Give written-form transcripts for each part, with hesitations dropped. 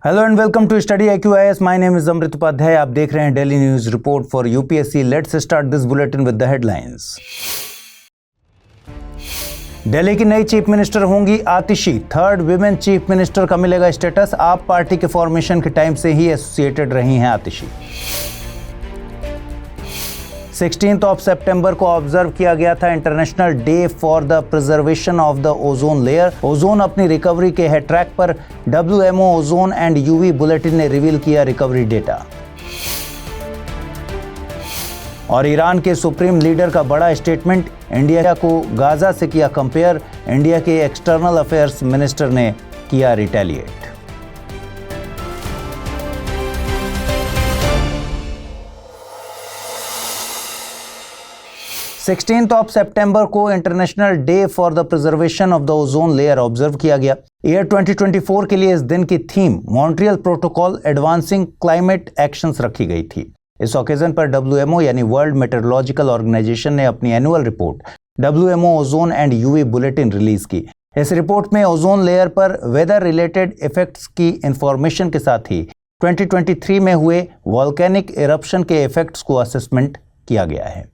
Hello and welcome to study IQIS। My name is Amrit Upadhyay. आप देख रहे हैं daily news report for UPSC. Let's start this bulletin with the headlines. Delhi की नई chief minister होंगी Atishi. Third women chief minister का मिलेगा स्टेटस। आप पार्टी के फॉर्मेशन के टाइम से ही एसोसिएटेड रही हैं आतिशी। 16 सितंबर को ऑब्जर्व किया गया था international day for the preservation of the ozone layer. Ozone अपनी रिकवरी के है ट्रैक पर। WMO ozone and UV bulletin ने रिवील किया रिकवरी डेटा। और ईरान के सुप्रीम लीडर का बड़ा स्टेटमेंट। इंडिया को गाजा से किया कंपेयर। इंडिया के एक्सटर्नल अफेयर्स मिनिस्टर ने किया रिटेलिएट। 16 सितंबर को international day for the preservation of the ozone layer observe किया गया। ईयर 2024 के लिए इस दिन की theme Montreal protocol advancing climate actions रखी गई थी। इस ओकेजन पर WMO यानी वर्ल्ड मेट्रोलॉजिकल ऑर्गेनाइजेशन ने अपनी annual report WMO ozone and UV bulletin release की। इस रिपोर्ट में ओजोन लेयर पर वेदर रिलेटेड इफेक्ट्स की इंफॉर्मेशन के साथ ही 2023 में हुए वॉल्केनिक इरप्शन के इफेक्ट्स को असेसमेंट किया गया है।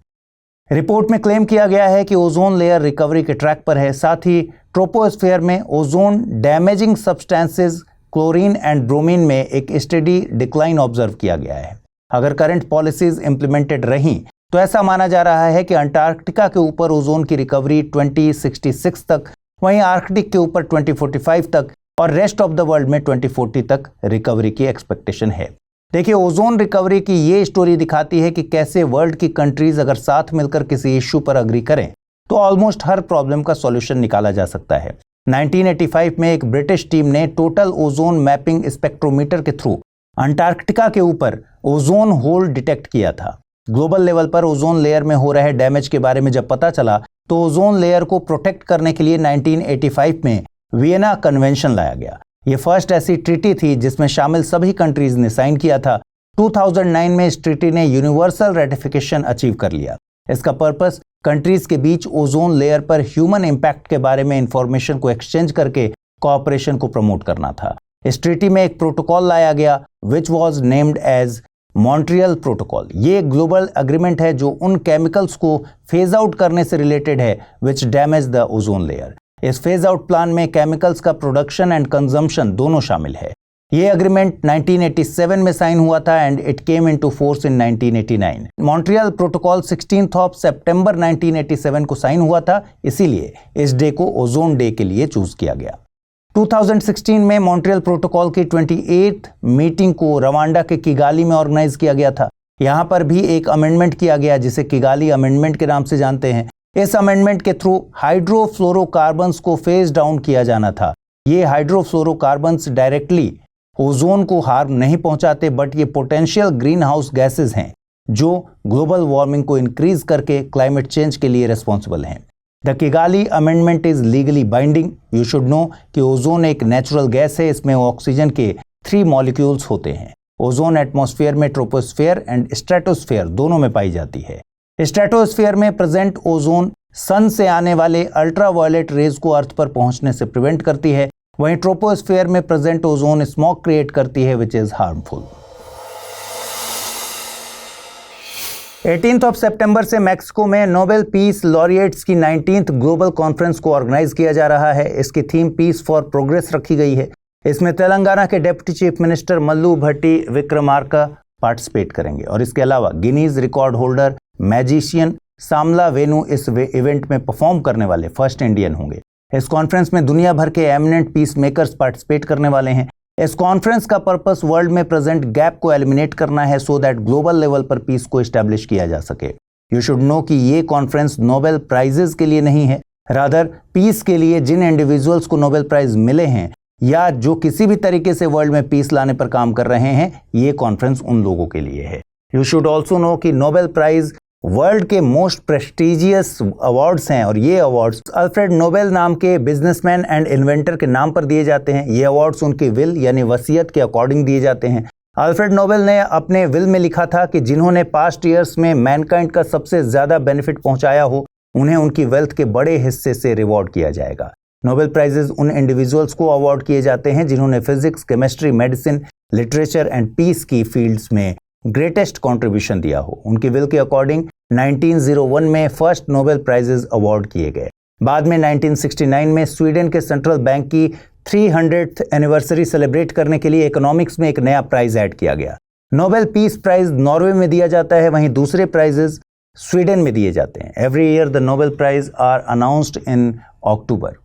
रिपोर्ट में क्लेम किया गया है कि ओजोन लेयर रिकवरी के ट्रैक पर है। साथ ही ट्रोपोस्फेयर में ozone damaging substances chlorine and bromine में एक स्टेडी डिक्लाइन ऑब्जर्व किया गया है। अगर करंट पॉलिसीज इंप्लीमेंटेड रहीं तो ऐसा माना जा रहा है कि अंटार्कटिका के ऊपर ओजोन की रिकवरी 2066 तक, वहीं आर्कटिक के ऊपर 2045 तक और रेस्ट ऑफ द वर्ल्ड में 2040 तक रिकवरी की एक्सपेक्टेशन है। देखिए, ओजोन रिकवरी की ये स्टोरी दिखाती है कि कैसे वर्ल्ड की कंट्रीज अगर साथ मिलकर किसी इश्यू पर अग्री करें तो ऑलमोस्ट हर प्रॉब्लम का सॉल्यूशन निकाला जा सकता है। 1985 में एक ब्रिटिश टीम ने टोटल ओजोन मैपिंग स्पेक्ट्रोमीटर के थ्रू अंटार्कटिका के ऊपर ओजोन होल डिटेक्ट किया था। ग्लोबल लेवल पर ओजोन लेयर में हो रहे डैमेज के बारे में जब पता चला तो ओजोन लेयर को प्रोटेक्ट करने के लिए 1985 में वियना कन्वेंशन लाया गया। ये फर्स्ट ऐसी ट्रीटी थी जिसमें शामिल सभी कंट्रीज ने साइन किया था। 2009 में इस ट्रीटी ने यूनिवर्सल रेटिफिकेशन अचीव कर लिया। इसका पर्पस कंट्रीज के बीच ओजोन लेयर पर ह्यूमन इंपैक्ट के बारे में इंफॉर्मेशन को एक्सचेंज करके कोऑपरेशन को प्रमोट करना था। इस ट्रीटी में एक प्रोटोकॉल लाया गया which was named as Montreal protocol. ये ग्लोबल एग्रीमेंट है जो उन केमिकल्स को फेज आउट करने से रिलेटेड है विच डैमेज द ओजोन लेयर। इस फेज आउट प्लान में केमिकल्स का प्रोडक्शन एंड कंजम्पशन दोनों शामिल है। ये एग्रीमेंट 1987 में साइन हुआ था and it came into force in 1989। Montreal protocol 16 सितंबर 1987 को साइन हुआ था, इसीलिए इस डे को ओजोन डे के लिए चूज किया गया। 2016 में मॉन्ट्रियल प्रोटोकॉल की 28th मीटिंग को रवांडा के किगाली में ऑर्गेनाइज किया गया था। यहाँ पर भी एक अमेंडमेंट किया गया जिसे किगाली अमेंडमेंट के नाम से जानते हैं। इस अमेंडमेंट के थ्रू हाइड्रोफ्लोरोकार्बन्स को फेज डाउन किया जाना था। ये हाइड्रोफ्लोरोकार्बन्स डायरेक्टली ओजोन को हार्म नहीं पहुंचाते, बट ये पोटेंशियल ग्रीन हाउस गैसेज हैं जो ग्लोबल वार्मिंग को इंक्रीज करके क्लाइमेट चेंज के लिए रिस्पॉन्सिबल हैं। The Kigali amendment is legally binding. You should know कि ओजोन एक नेचुरल गैस है। इसमें ऑक्सीजन के 3 मॉलिक्यूल्स होते हैं। ओजोन एटमॉस्फेयर में ट्रोपोस्फेयर एंड स्ट्रेटोस्फेयर दोनों में पाई जाती है। स्ट्रेटोस्फेयर में प्रेजेंट ओजोन सन से आने वाले अल्ट्रावायलेट रेज को अर्थ पर पहुंचने से प्रिवेंट करती है, वहीं ट्रोपोस्फेयर में प्रेजेंट ओजोन स्मॉग क्रिएट करती है विच इज हार्मफुल। 18 सितंबर से मैक्सिको में नोबेल पीस लॉरिएट्स की 19th ग्लोबल कॉन्फ्रेंस को ऑर्गेनाइज किया जा रहा है। इसकी थीम पीस फॉर प्रोग्रेस रखी गई है। इसमें तेलंगाना के डिप्टी चीफ मिनिस्टर मल्लू भट्टी विक्रमार्का पार्टिसिपेट करेंगे और इसके अलावा Guinness record holder magician सामला Venu इस इवेंट में परफॉर्म करने वाले फर्स्ट इंडियन होंगे। इस कॉन्फ्रेंस में दुनिया भर के एमिनेंट पीस मेकर्स पार्टिसिपेट करने वाले हैं। इस कॉन्फ्रेंस का पर्पस वर्ल्ड में प्रेजेंट गैप को एलिमिनेट करना है सो दैट ग्लोबल लेवल पर पीस को एस्टैब्लिश किया जा सके। यू शुड नो कि ये कॉन्फ्रेंस नोबेल प्राइजेस के लिए नहीं है, रादर पीस के लिए जिन इंडिविजुअल्स को नोबेल प्राइज मिले हैं या जो किसी भी तरीके से वर्ल्ड में पीस लाने पर काम कर रहे हैं, ये कॉन्फ्रेंस उन लोगों के लिए है। यू शुड ऑल्सो नो कि नोबेल प्राइज वर्ल्ड के मोस्ट प्रेस्टिजियस अवार्ड्स हैं और ये अवार्ड्स अल्फ्रेड नोबेल नाम के बिजनेसमैन एंड इन्वेंटर के नाम पर दिए जाते हैं। ये अवार्ड्स उनकी विल यानी वसीयत के अकॉर्डिंग दिए जाते हैं। अल्फ्रेड नोबेल ने अपने विल में लिखा था कि जिन्होंने पास्ट ईयर्स में मैनकाइंड का सबसे ज्यादा बेनिफिट पहुंचाया हो उन्हें उनकी वेल्थ के बड़े हिस्से से रिवॉर्ड किया जाएगा। नोबेल प्राइजेज उन इंडिविजुअल्स को अवार्ड किए जाते हैं जिन्होंने physics, chemistry, medicine, literature and peace की फील्ड्स में ग्रेटेस्ट कंट्रीब्यूशन दिया हो। उनकी विल के अकॉर्डिंग 1901 में फर्स्ट नोबेल प्राइजेज अवार्ड किए गए। बाद में 1969 में स्वीडन के सेंट्रल बैंक की 300th एनिवर्सरी सेलिब्रेट करने के लिए इकोनॉमिक्स में एक नया प्राइज ऐड किया गया। नोबेल पीस प्राइज नॉर्वे में दिया जाता है, वहीं दूसरे प्राइजेस स्वीडन में दिए जाते हैं। Every year the Nobel prize are announced in October.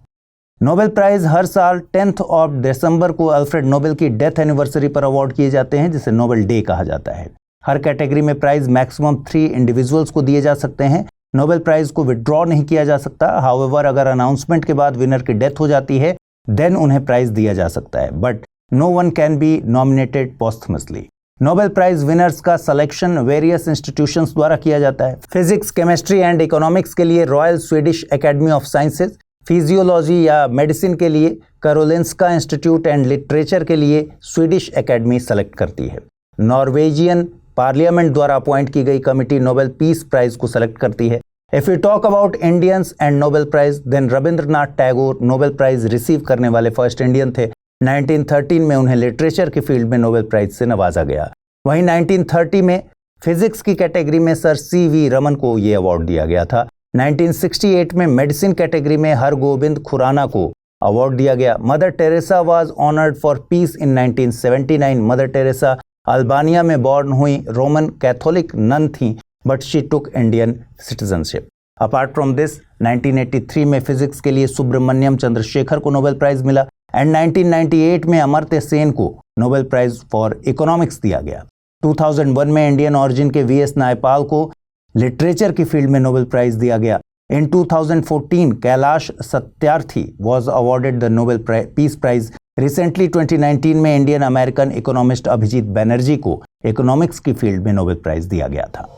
Nobel prize हर साल 10th ऑफ दिसंबर को अल्फ्रेड नोबेल की डेथ एनिवर्सरी पर अवार्ड किए जाते हैं, जिसे नोबेल डे कहा जाता है। हर कैटेगरी में प्राइज मैक्सिमम 3 इंडिविजुअल्स को दिए जा सकते हैं। नोबेल प्राइज को विड्रॉ नहीं किया जा सकता। हाउएवर अगर अनाउंसमेंट के बाद विनर की डेथ हो जाती है देन उन्हें प्राइज दिया जा सकता है, but no one can be nominated posthumously. Nobel prize winners का सिलेक्शन वेरियस इंस्टीट्यूशंस द्वारा किया जाता है। फिजिक्स, केमिस्ट्री एंड इकोनॉमिक्स के लिए royal Swedish academy of sciences, physiology या मेडिसिन के लिए कारोलिंस्का इंस्टीट्यूट एंड लिटरेचर के लिए स्वीडिश एकेडमी सेलेक्ट करती है। नॉर्वेजियन पार्लियामेंट द्वारा अपॉइंट की गई कमिटी नोबेल पीस प्राइज को सेलेक्ट करती है। If you talk about Indians and Nobel prize, then Rabindranath Tagore Nobel prize receive करने वाले फर्स्ट इंडियन थे। 1913 में उन्हें लिटरेचर की फील्ड में नोबेल प्राइज से नवाजा गया। वहीं 1930 में फिजिक्स की कैटेगरी में सर CV रमन को यह अवार्ड दिया गया था। 1968 में मेडिसिन कैटेगरी में हरगोबिंद खुराना को अवार्ड दिया गया। Mother Teresa was honoured for piece in 1979। Mother Teresa Albania में बॉर्न हुई रोमन कैथोलिक नन थी, but she took Indian citizenship. Apart from this 1983 में फिजिक्स के लिए सुब्रमण्यम चंद्रशेखर को नोबेल प्राइज मिला एंड 1998 में अमर्त्य सेन को नोबेल प्राइज फॉर इकोनॉमिक्स दिया गया। 2001 में इंडियन ऑरिजिन के VS नायपाल को लिटरेचर की फील्ड में नोबेल प्राइज दिया गया। In 2014 Kailash Satyarthi was awarded the Nobel peace prize. Recently 2019 में Indian American economist Abhijit Banerjee को इकोनॉमिक्स की फील्ड में नोबेल प्राइज दिया गया था।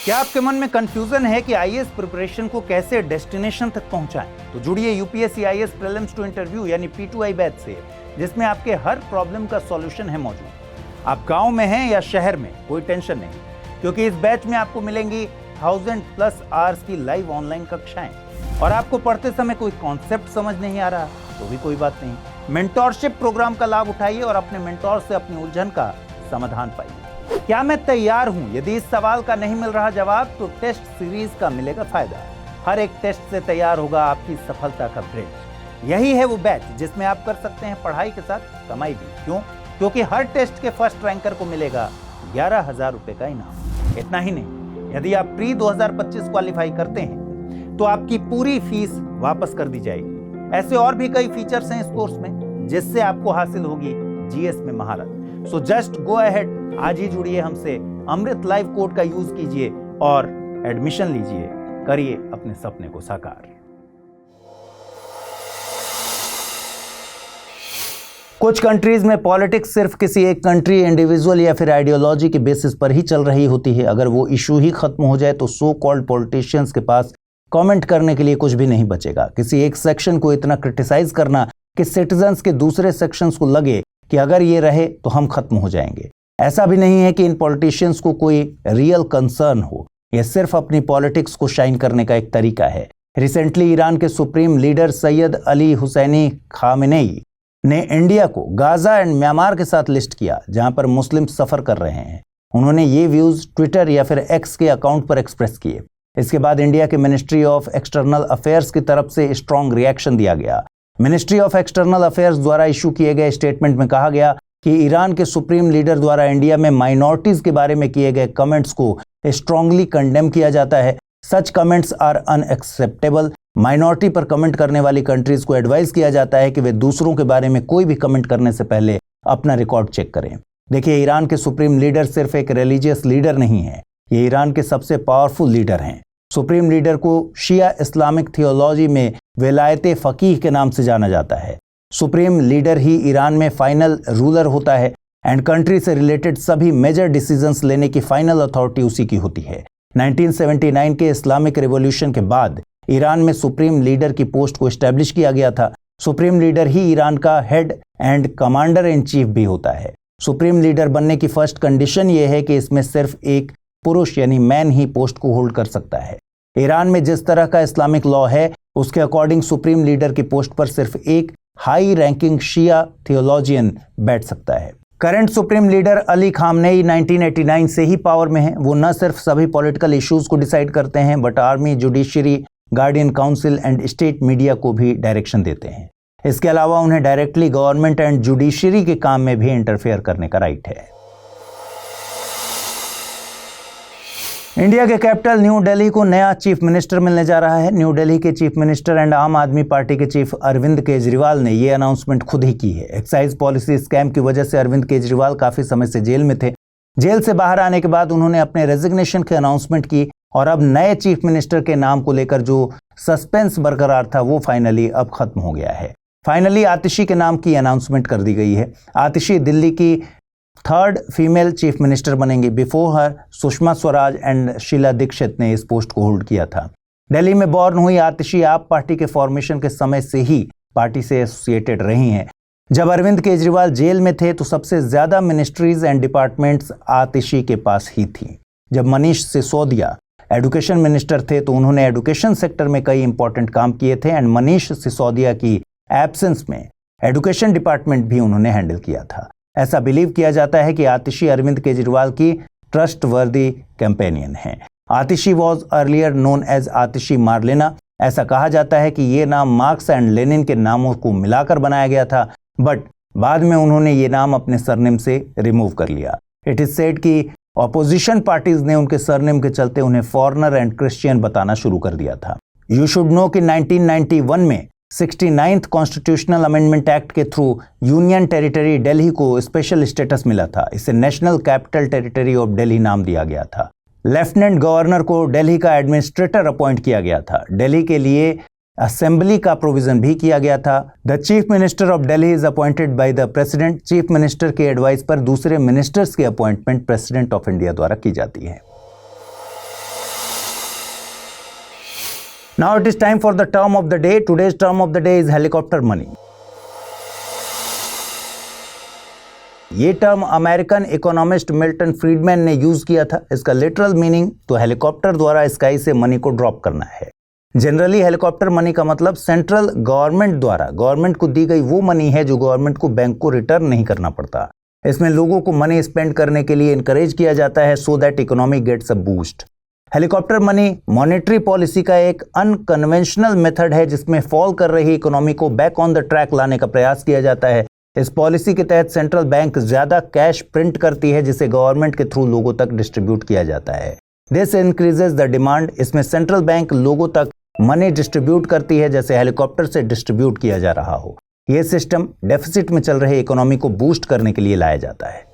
क्या आपके मन में कंफ्यूजन है कि IAS प्रिपरेशन को कैसे डेस्टिनेशन तक पहुंचाएं? तो जुड़िए UPSC IAS prelims to interview यानी P2I बैच से, जिसमें आपके हर प्रॉब्लम का सॉल्यूशन है मौजूद। आप गांव में हैं या शहर में, कोई टेंशन नहीं, क्योंकि इस बैच में आपको मिलेंगी 1000+ आवर्स की लाइव ऑनलाइन कक्षाएं। और आपको पढ़ते समय कोई कॉन्सेप्ट समझ नहीं आ रहा तो भी कोई बात नहीं, मेंटोरशिप प्रोग्राम का लाभ उठाइए और अपने मेंटोर से अपनी उलझन का समाधान पाइए। क्या मैं तैयार हूं? यदि इस सवाल का नहीं मिल रहा जवाब तो टेस्ट सीरीज का मिलेगा फायदा। हर एक टेस्ट से तैयार होगा आपकी सफलता का ब्रिज। यही है वो बैच जिसमें आप कर सकते हैं पढ़ाई के साथ कमाई भी। क्यों? क्योंकि हर टेस्ट के फर्स्ट रैंकर को मिलेगा 11,000 रुपए का इनाम। इतना ही नहीं, यदि आप प्री 2025 क्वालिफाई करते हैं तो आपकी पूरी फीस वापस कर दी जाएगी। ऐसे और भी कई फीचर्स हैं इस कोर्स में जिससे आपको हासिल होगी GS में महारत। सो जस्ट गो अहेड, आज ही जुड़िए हमसे, अमृत लाइव कोड का यूज कीजिए और एडमिशन लीजिए, करिए अपने सपने को साकार। कुछ कंट्रीज में पॉलिटिक्स सिर्फ किसी एक कंट्री, इंडिविजुअल या फिर आइडियोलॉजी के बेसिस पर ही चल रही होती है। अगर वो इशू ही खत्म हो जाए तो सो कॉल्ड पॉलिटिशियंस के पास कमेंट करने के लिए कुछ भी नहीं बचेगा। किसी एक सेक्शन को इतना क्रिटिसाइज करना कि सिटीजन्स के दूसरे सेक्शंस को लगे कि अगर ये रहे तो हम खत्म हो जाएंगे। ऐसा भी नहीं है कि इन पॉलिटिशियंस को कोई रियल कंसर्न हो, यह सिर्फ अपनी पॉलिटिक्स को शाइन करने का एक तरीका है। रिसेंटली ईरान के supreme leader Sayyid Ali Hosseini Khamenei ने इंडिया को गाजा एंड म्यांमार के साथ लिस्ट किया, जहां पर मुस्लिम सफर कर रहे हैं। उन्होंने ये व्यूज ट्विटर या फिर X के अकाउंट पर एक्सप्रेस किए। इसके बाद इंडिया के मिनिस्ट्री ऑफ एक्सटर्नल अफेयर्स की तरफ से स्ट्रॉन्ग रिएक्शन दिया गया। मिनिस्ट्री ऑफ एक्सटर्नल अफेयर्स द्वारा इशू किए गए स्टेटमेंट में कहा गया कि ईरान के सुप्रीम लीडर द्वारा इंडिया में माइनॉरिटीज के बारे में किए गए कमेंट्स को स्ट्रांगली कंडेम किया जाता है। Such comments are unacceptable. Minority पर कमेंट करने वाली कंट्रीज को एडवाइस किया जाता है कि वे दूसरों के बारे में कोई भी कमेंट करने से पहले अपना रिकॉर्ड चेक करें। देखिए, ईरान के सुप्रीम लीडर सिर्फ एक रिलीजियस लीडर नहीं है, ये ईरान के सबसे पावरफुल लीडर हैं। सुप्रीम लीडर को शिया इस्लामिक थियोलॉजी में विलायते फकीह के नाम से जाना जाता है। सुप्रीम लीडर ही ईरान में फाइनल रूलर होता है एंड कंट्री से रिलेटेड सभी मेजर डिसीजंस लेने की फाइनल अथॉरिटी उसी की होती है। 1979 के इस्लामिक रिवॉल्यूशन के बाद ईरान में सुप्रीम लीडर की पोस्ट को एस्टेब्लिश किया गया था। सुप्रीम लीडर ही ईरान का head and commander in chief भी होता है। सुप्रीम लीडर बनने की फर्स्ट कंडीशन यह है कि इसमें सिर्फ एक पुरुष यानी मैन ही पोस्ट को होल्ड कर सकता है। ईरान में जिस तरह का इस्लामिक लॉ है उसके अकॉर्डिंग सुप्रीम लीडर की पोस्ट पर सिर्फ एक हाई रैंकिंग शिया थियोलॉजियन बैठ सकता है। Current supreme leader Ali Khamenei 1989 से ही पावर में हैं। वो न सिर्फ सभी पॉलिटिकल इश्यूज को डिसाइड करते हैं but army, judiciary, guardian council and state media को भी डायरेक्शन देते हैं। इसके अलावा उन्हें डायरेक्टली गवर्नमेंट एंड जुडिशरी के काम में भी इंटरफेयर करने का राइट है। इंडिया के कैपिटल न्यू दिल्ली को नया चीफ मिनिस्टर मिलने जा रहा है। न्यू दिल्ली के चीफ मिनिस्टर एंड आम आदमी पार्टी के चीफ अरविंद केजरीवाल ने यह अनाउंसमेंट खुद ही की है। एक्साइज पॉलिसी स्कैम की वजह से अरविंद केजरीवाल काफी समय से जेल में थे। जेल से बाहर आने के बाद उन्होंने अपने रेजिग्नेशन की अनाउंसमेंट की और अब नए चीफ मिनिस्टर के नाम को लेकर जो सस्पेंस बरकरार था वो फाइनली अब खत्म हो गया है। फाइनली आतिशी के नाम की अनाउंसमेंट कर दी गई है। आतिशी दिल्ली की 3rd फीमेल चीफ मिनिस्टर बनेंगी। Before her Sushma Swaraj and Sheila Dikshit ने इस पोस्ट को होल्ड किया था। दिल्ली में बॉर्न हुई आतिशी आप पार्टी के फॉर्मेशन के समय से ही पार्टी से एसोसिएटेड रही हैं। जब अरविंद केजरीवाल जेल में थे तो सबसे ज्यादा मिनिस्ट्रीज एंड डिपार्टमेंट्स आतिशी के पास ही थी। जब मनीष सिसोदिया एजुकेशन मिनिस्टर थे तो उन्होंने एजुकेशन सेक्टर में कई इंपॉर्टेंट काम किए थे एंड मनीष सिसोदिया की एब्सेंस में एजुकेशन डिपार्टमेंट भी उन्होंने हैंडल किया था। ऐसा बिलीव किया जाता है कि आतिशी अरविंद केजरीवाल की ट्रस्टवर्दी कैंपेनियन हैं। Atishi was earlier known as Atishi Marlena. ऐसा कहा जाता है कि ये नाम मार्क्स एंड लेनिन के नामों को मिलाकर बनाया गया था बट बाद में उन्होंने ये नाम अपने सरनेम से रिमूव कर लिया। इट इज सेड कि ऑपोजिशन पार्टीज ने उनके सरनेम के चलते उन्हें फॉरेनर एंड क्रिश्चियन बताना शुरू कर दिया था। यू शुड नो कि 1991 में 69th कॉन्स्टिट्यूशनल अमेंडमेंट एक्ट के थ्रू यूनियन टेरिटरी दिल्ली को स्पेशल स्टेटस मिला था। इसे national capital territory of Delhi नाम दिया गया था। लेफ्टिनेंट गवर्नर को दिल्ली का एडमिनिस्ट्रेटर अपॉइंट किया गया था। दिल्ली के लिए असेंबली का प्रोविजन भी किया गया था। The chief minister of Delhi is appointed by the president. Chief minister के एडवाइस पर दूसरे मिनिस्टर्स की अपॉइंटमेंट प्रेसिडेंट ऑफ इंडिया द्वारा की जाती है। Now it is time for the term of the day. Today's term of the day is helicopter money. ये term American economist Milton Friedman ने यूज किया था। इसका लिटरल मीनिंग तो हेलीकॉप्टर द्वारा स्काई से मनी को ड्रॉप करना है। जनरली हेलीकॉप्टर मनी का मतलब सेंट्रल गवर्नमेंट द्वारा गवर्नमेंट को दी गई वो मनी है जो गवर्नमेंट को बैंक को रिटर्न नहीं करना पड़ता। इसमें लोगों को मनी स्पेंड करने के लिए इनकरेज किया जाता है so that economy gets a boost. Helicopter money monetary policy का एक अनकन्वेंशनल मेथड है जिसमें फॉल कर रही इकोनॉमी को बैक ऑन द ट्रैक लाने का प्रयास किया जाता है। इस पॉलिसी के तहत सेंट्रल बैंक ज्यादा कैश प्रिंट करती है जिसे गवर्नमेंट के थ्रू लोगों तक डिस्ट्रीब्यूट किया जाता है। This increases the demand. इसमें सेंट्रल बैंक लोगों तक मनी डिस्ट्रीब्यूट करती है जैसे हेलीकॉप्टर से डिस्ट्रीब्यूट किया जा रहा हो। यह सिस्टम डेफिसिट में चल रहे इकोनॉमी को बूस्ट करने के लिए लाया जाता है।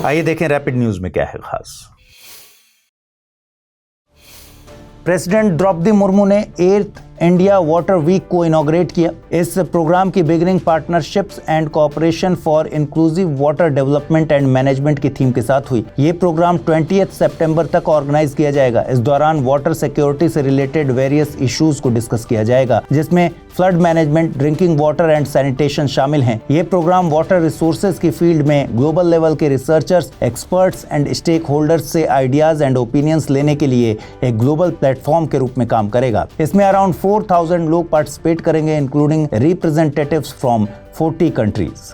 आइए देखें रैपिड न्यूज में क्या है खास। प्रेसिडेंट द्रौपदी मुर्मू ने 8th इंडिया वाटर वीक को इनॉग्रेट किया। इस प्रोग्राम की beginning partnerships and cooperation for inclusive water development and management की थीम के साथ हुई। ये प्रोग्राम 20 सितंबर तक ऑर्गेनाइज किया जाएगा। इस दौरान वाटर सिक्योरिटी से रिलेटेड वेरियस इश्यूज को डिस्कस किया जाएगा जिसमें flood management, drinking water and sanitation शामिल हैं। ये प्रोग्राम वाटर रिसोर्सेज की फील्ड में ग्लोबल लेवल के researchers, experts and stakeholders से आइडियाज एंड ओपिनियंस लेने के लिए एक ग्लोबल प्लेटफॉर्म के रूप में काम करेगा। इसमें अराउंड 4,000 लोग पार्टिसिपेट करेंगे including representatives from 40 countries.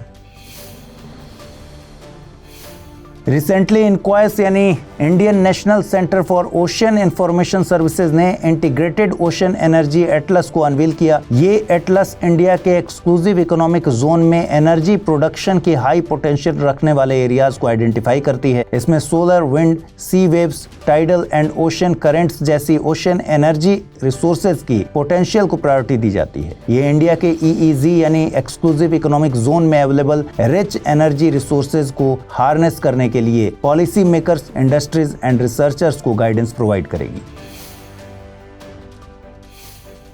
Recently INCOIS यानी Indian national centre for ocean information services ने इंटीग्रेटेड ओशन एनर्जी एटलस को अनवील किया। ये एटलस इंडिया के एक्सक्लूसिव इकोनॉमिक जोन में एनर्जी प्रोडक्शन की हाई पोटेंशियल रखने वाले एरियाज को आइडेंटिफाई करती है। इसमें solar, wind, sea waves, tidal and ocean currents जैसी ओशन एनर्जी रिसोर्सेज की पोटेंशियल को प्रायोरिटी दी जाती है। ये इंडिया के EEZ यानी एक्सक्लूसिव इकोनॉमिक जोन में अवेलेबल रिच एनर्जी रिसोर्सेज को हार्नेस करने के लिए policy makers, industries and researchers को गाइडेंस प्रोवाइड करेगी।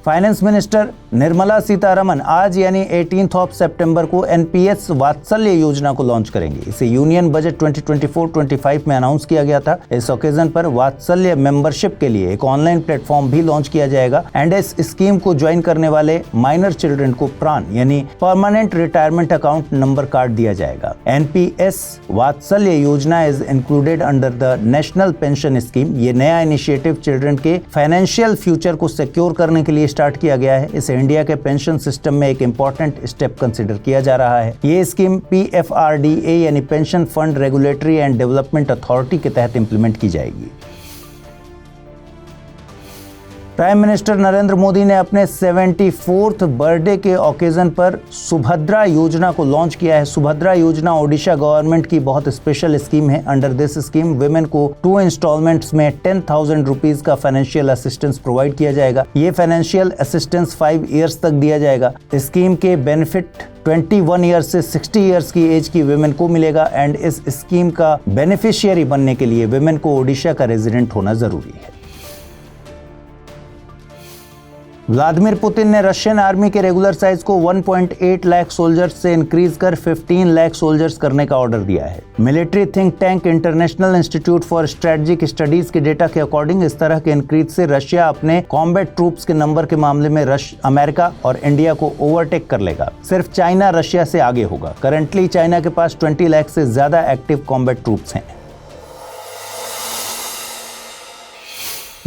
फाइनेंस मिनिस्टर निर्मला सीतारमण आज यानी 18 सितंबर को NPS वात्सल्य योजना को लॉन्च करेंगे। इसे यूनियन बजट 2024-25 में अनाउंस किया गया था। इस ओकेजन पर वात्सल्य मेंबरशिप के लिए एक ऑनलाइन प्लेटफॉर्म भी लॉन्च किया जाएगा एंड इस स्कीम को ज्वाइन करने वाले माइनर चिल्ड्रन को प्राण यानी permanent retirement account number card दिया जाएगा। NPS वात्सल्य योजना is included under the national pension scheme. ये नया इनिशिएटिव चिल्ड्रन के फाइनेंशियल फ्यूचर को सिक्योर करने के लिए स्टार्ट किया गया है। इसे इंडिया के पेंशन सिस्टम में एक इंपॉर्टेंट स्टेप कंसिडर किया जा रहा है। ये स्कीम PFRDA यानी pension fund regulatory and development authority के तहत इंप्लीमेंट की जाएगी। प्राइम मिनिस्टर नरेंद्र मोदी ने अपने 74th बर्थडे के ओकेजन पर सुभद्रा योजना को लॉन्च किया है। सुभद्रा योजना ओडिशा गवर्नमेंट की बहुत स्पेशल स्कीम है। अंडर दिस स्कीम वुमेन को 2 इंस्टॉलमेंट्स में 10,000 रुपीज का फाइनेंशियल असिस्टेंस प्रोवाइड किया जाएगा। ये फाइनेंशियल असिस्टेंस 5 ईयर्स तक दिया जाएगा। स्कीम के बेनिफिट 21 ईयर्स से 60 ईयर्स की एज की वुमेन को मिलेगा एंड इस स्कीम का बेनिफिशियरी बनने के लिए वुमेन को ओडिशा का रेजिडेंट होना जरूरी है। व्लादिमीर पुतिन ने रशियन आर्मी के रेगुलर साइज को 1.8 लाख सोल्जर्स से इंक्रीज कर 15 लाख सोल्जर्स करने का ऑर्डर दिया है। Military think tank international institute for strategic studies के डेटा के अकॉर्डिंग इस तरह के इंक्रीज से रशिया अपने कॉम्बैट ट्रूप्स के नंबर के मामले में अमेरिका और इंडिया को ओवरटेक कर लेगा। सिर्फ चाइना रशिया से आगे होगा। करंटली चाइना के पास 20 लाख से ज्यादा एक्टिव कॉम्बैट ट्रूप्स हैं।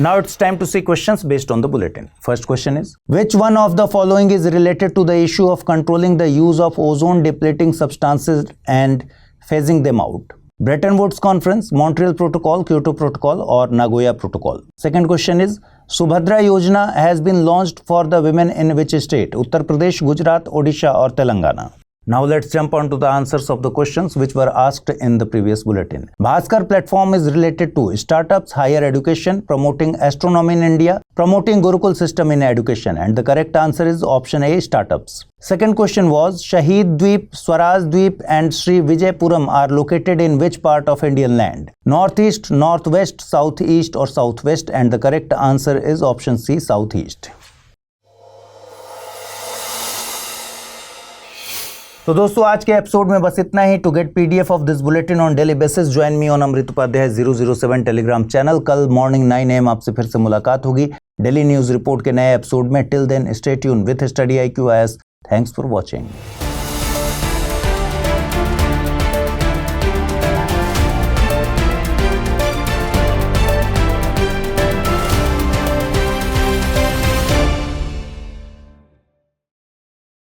Now it's time to see questions based on the bulletin. First question is, which one of the following is related to the issue of controlling the use of ozone depleting substances and phasing them out? Bretton Woods Conference, Montreal Protocol, Kyoto Protocol or Nagoya Protocol? Second question is, Subhadra Yojana has been launched for the women in which state? Uttar Pradesh, Gujarat, Odisha or Telangana? Now let's jump on to the answers of the questions which were asked in the previous bulletin. Bhaskar platform is related to startups, higher education, promoting astronomy in India, promoting Gurukul system in education, and the correct answer is option A, startups. Second question was, Shahid Dweep, Swaraj Dweep and Sri Vijaypuram are located in which part of Indian land? Northeast, northwest, southeast or southwest, and the correct answer is option C, southeast. तो दोस्तों आज के episode में बस इतना ही। To get PDF of this bulletin on daily basis join me on Amrit Upadhyay 007 Telegram channel. कल morning 9 AM आपसे फिर से मुलाकात होगी डेली न्यूज रिपोर्ट के नए एपिसोड में। Till then stay tune with study IQ IAS। Thanks for watching.